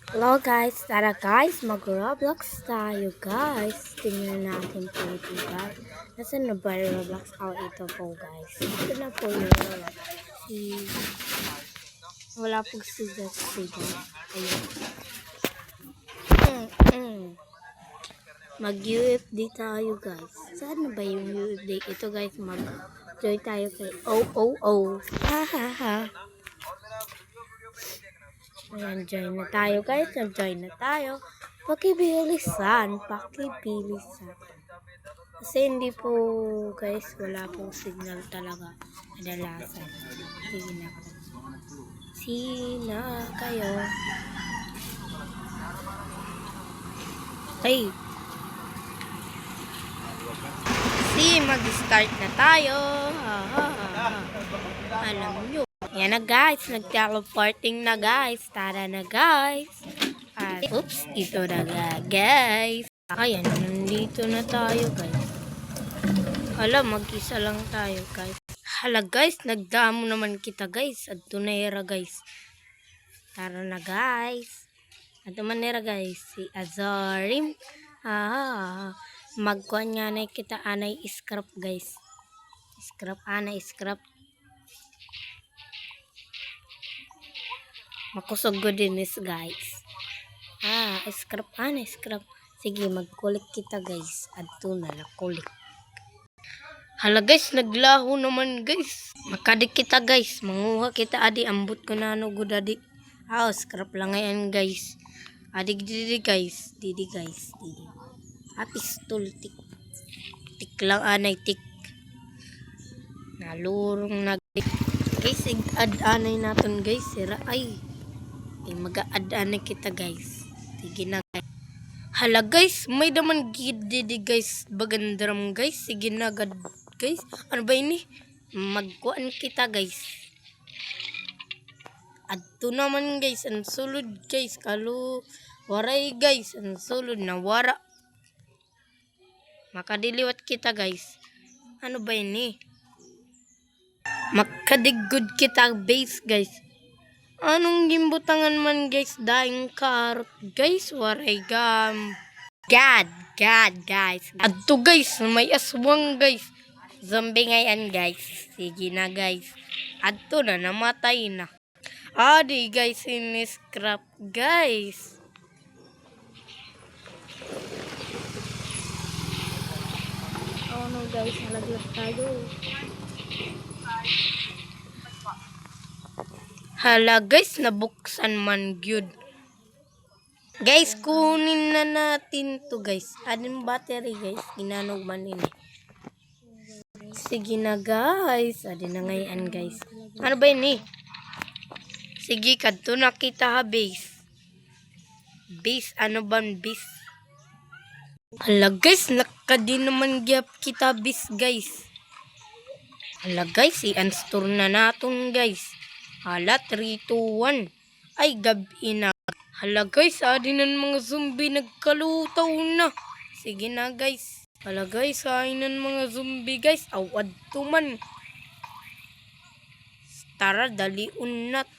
Hello guys, tara guys, mag-Roblox tayo guys. Tingnan natin po ito guys. Nasaan na ba yung Roblox? Oh, ito po guys. Ito na po yung Roblox. Wala pong sigat. Ayun. Mag-UFD tayo guys. Saan na ba yung UFD? Ito guys, mag-join tayo kay OOO. Ha ha ha. Ayan, join na tayo guys. Nag-join na tayo. Pakibilisan. Kasi hindi po guys, wala pong signal talaga. Kadalasan. Sige na po. Sina kayo. Hey. Mag-start na tayo. Alam nyo. Yan na guys, nag-teleporting na guys. Tara na guys. Oops, ito na guys. Ayan, nandito na tayo guys. Hala, mag-isa lang tayo guys. Hala guys, nagdamo naman kita guys. At tunera guys. Tara na guys. At manera guys, si Azarim. Magkuhan nga na kita anay scrap guys. Scrap. Makusog ko din is guys. Scrap. Sige, mag-collect kita guys. Adto na kulik. Hala guys, naglaho naman guys. Makadik kita guys. Manguha kita adi. Ambot ko na ano good adi. Scrap lang ngayon guys. Adig didi guys. Didi. Pistol tik. Tik lang anay tik. Nalurong na guys. Add anay natin guys. Sira ay. Mag-a-add anay kita guys. Sige na guys. Hala guys, may daman gidi guys. Bagandram guys. Sige na guys. Ano ba ini? Magkuan kita guys. Adto naman guys. Ang sulod guys. Waray guys. Ang sulod na wara. Makadiliwat kita guys. Ano ba ini? Makadigod kita base guys. Anong gimbutangan man guys, daing karot guys, waray God guys. Adto guys, may aswang guys. Zombie ngayon guys. Sige na guys. Adto na, namatay na. Adi guys, in-scrap guys. Oh no guys, nalaglag tayo. Hala guys, nabuksan man gyud. Guys, kunin na natin to guys. Adin battery guys, ginanog man ini. Sige na guys, adin na ngayon guys. Ano ba ini? Sige, kadto na kita ha base. Base, ano ba base? Hala guys, nakadin naman gyap kita base guys. Hala guys, i-unstore na natin guys. Hala, 3, 2, 1. Ay, gabi na. Hala guys, adinan mga zombie nagkalutaw na. Sige na guys. Hala guys, adinan mga zombie guys. Awad to man. Tara, dali unat.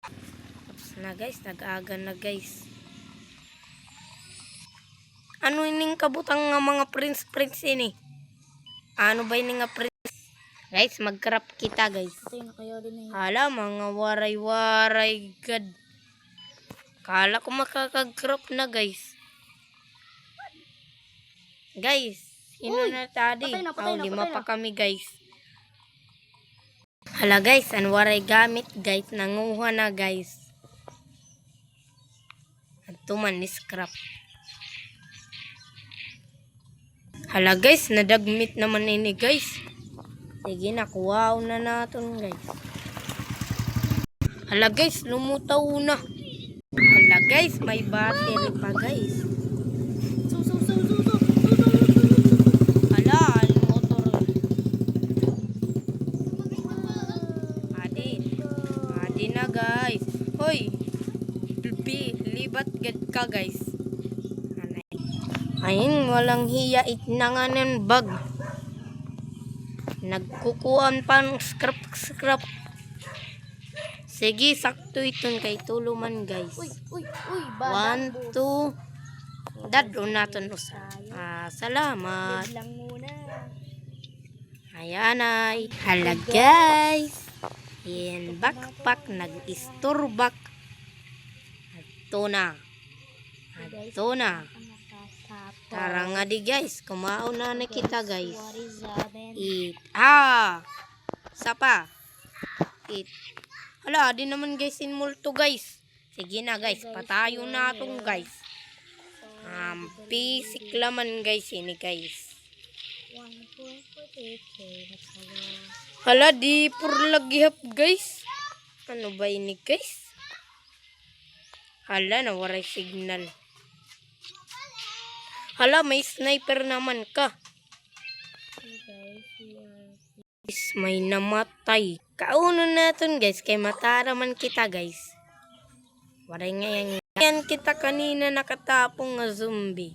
Tapos na guys, nag-aga na guys. Ano ining kabutang nga mga prince ini? Ano ba ining nga prince? Guys, mag-crap kita guys. Hala, mga waray god. Kala ko makakag-crap na guys. Guys, sino na tadi? Lima pa kami guys. Hala guys, ang waray gamit guys. Nanguha na guys. Ito man ni scrap. Hala guys, nadagmit naman ini guys. Sige, nakuha na natin guys. Hala guys, lumutaw na. Hala guys, may battery pa guys. Hala, motor. Adi na guys. Hoy, libat gad ka guys. Ayun, walang hiya itnanganan bag. Nagkukuhan pa ng scrap. Sige, sakto iton kay tuluman guys. Uy, 1, 2. Dadon naton usa. Salamat. lang muna. Ayan ay. Hala guys. Yan backpack nag-istorbak. Ato na. Tara nga di guys. Kumaon na kita guys. Sapa. Hala, di naman guys multo guys. Sige na guys, patayo na itong guys. Pisik laman guys ini guys. Hala, di purlaghihap guys. Ano ba ini guys? Hala, nawaray signal. Hala, may sniper naman ka. May namatay. Kauno natin guys, kay mataraman kita guys. Waray ngayon. Yan kita kanina nakatapong nga zombie.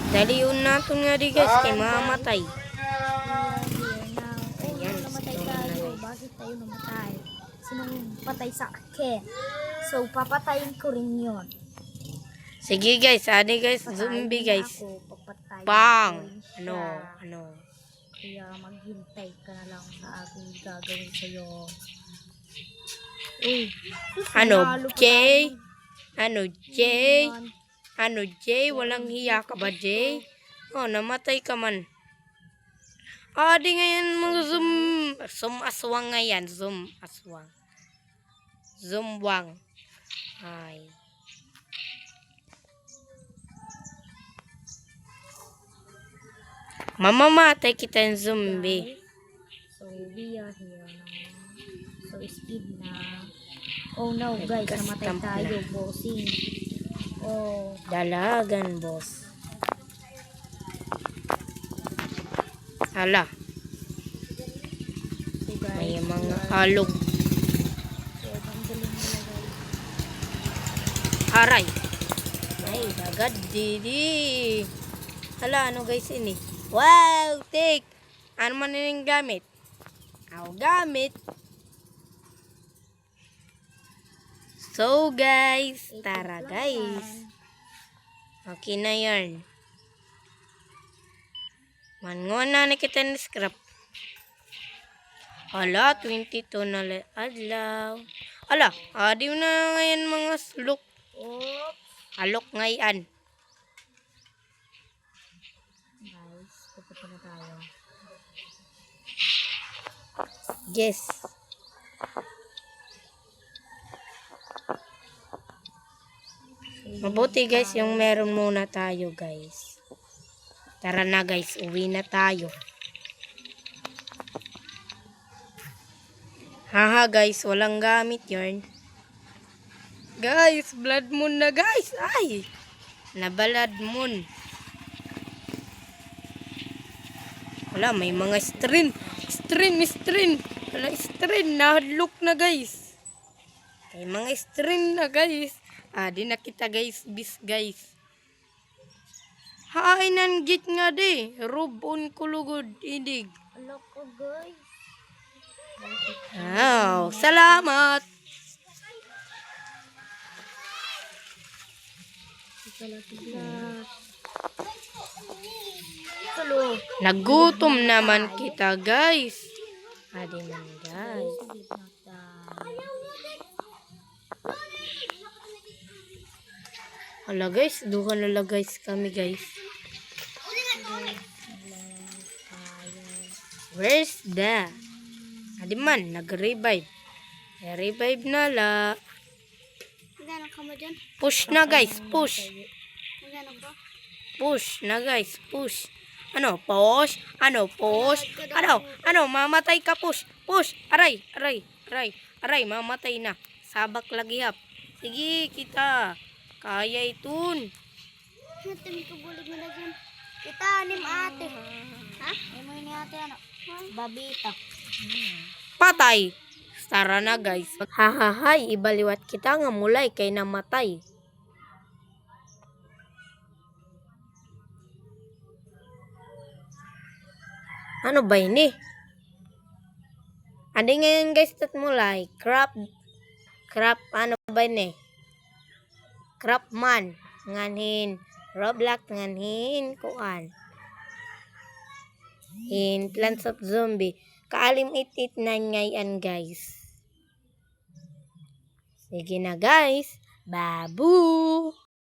Daliun natin nga di guys, kay mamatay. Ayan, namatay tayo. Bakit tayo namatay? Sinong patay sa akin? So, papatayin ko rin yun. Sige guys, adi guys, zombie guys. Bang! Ano? Kaya maghintay ka na lang sa aking gagawin sa'yo. Uy, Jay? Jay? Walang hiya ka ba, Jay? Oh, namatay ka man. Di ngayon mga zoom aswang ngayon. Zoom aswang. Zoomwang. Ay. Mamamatay kita yung zombie. So, we are here now. So, speed na. Oh no, guys. Namatay tayo, bossing. Oh. Dalagan, boss. Hala. So, guys. May mga alog. So, tanggalin nila, guys. Aray. Ay, agad didi. Hala, ano guys ini? Wow, take. Ano man yung gamit? Gamit. So guys, tara guys. Okay na yarn. Mangona na kita ng scrap. Hala, 22 na adlaw. Hala, di mo na ngayon mga slok. Alok ngayon. Guys, pupunta na tayo. Yes. Mabuti guys, yung meron muna tayo guys. Tara na guys, uwi na tayo. Haha guys, walang gamit yarn. Guys, blood moon na guys. Ay, nabalad moon. Wala, may mga string. Wala, string. Nahadlok na guys. May mga string na guys. Di na kita guys. Bis guys. Hainan git nga di. Rubon kulugod. Idig. Alok ko, guys. Salamat. Nagutom naman kita guys. Adi man guys. Hala guys, duha na lang guys kami guys. Where's the? Adi man, nag-revive. Revive na la. Push na guys, push. Push na guys, push. Push? Push? Mamatay ka, push. Push. Aray, mamatay na. Sabak lagi hap. Sige, kita. Kaya itun. Kita, anim ate. Ha? Imo ni ate Babita. Patay. Tara na guys. Hahahay, ibaliwat kita nga mulay kay namatay. Ano ba ini? Adi ngayon guys, tat mulai. Crap, ano ba ini? Crapman. Nganhin. Roblox nganhin. Kuan. In Plants of Zombie. Kaalim itit na ngayon guys. Sige na guys. Babu!